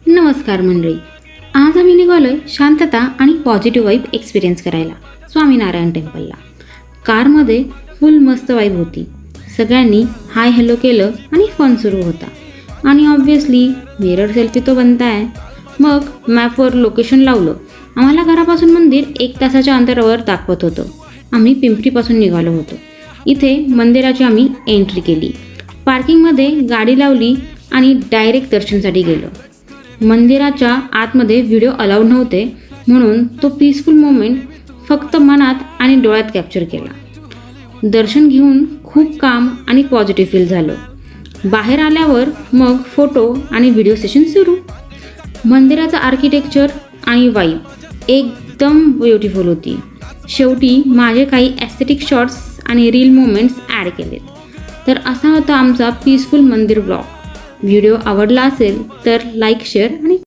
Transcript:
नमस्कार मंडळी. आज आम्ही निघालोय शांतता आणि पॉझिटिव्ह वाईब एक्सपिरियन्स करायला स्वामीनारायण टेम्पलला. कारमध्ये फुल मस्त वाईब होती. सगळ्यांनी हाय हॅलो केलं आणि फन सुरू होता. आणि ऑब्व्हियसली मिरर सेल्फी तो बनता आहे. मग मॅपवर लोकेशन लावलं. आम्हाला घरापासून मंदिर 1 तासाच्या अंतरावर दाखवत होतं. आम्ही पिंपरीपासून निघालो होतो. इथे मंदिराची आम्ही एंट्री केली. पार्किंगमध्ये गाडी लावली आणि डायरेक्ट दर्शनसाठी गेलो. मंदिराच्या आतमध्ये व्हिडिओ अलाउड नव्हते, म्हणून तो पीसफुल मोमेंट फक्त मनात आणि डोळ्यात कॅप्चर केला. दर्शन घेऊन खूप काम आणि पॉझिटिव्ह फील झालं. बाहेर आल्यावर मग फोटो आणि व्हिडिओ सेशन सुरू. मंदिराचं आर्किटेक्चर आणि वाईब एकदम ब्युटिफुल होती. शेवटी माझे काही ॲस्थेटिक शॉट्स आणि रील मोमेंट्स ॲड केलेत. तर असा होता आमचा पीसफुल मंदिर ब्लॉग. व्हिडिओ आवडला असेल तर लाईक, शेअर आणि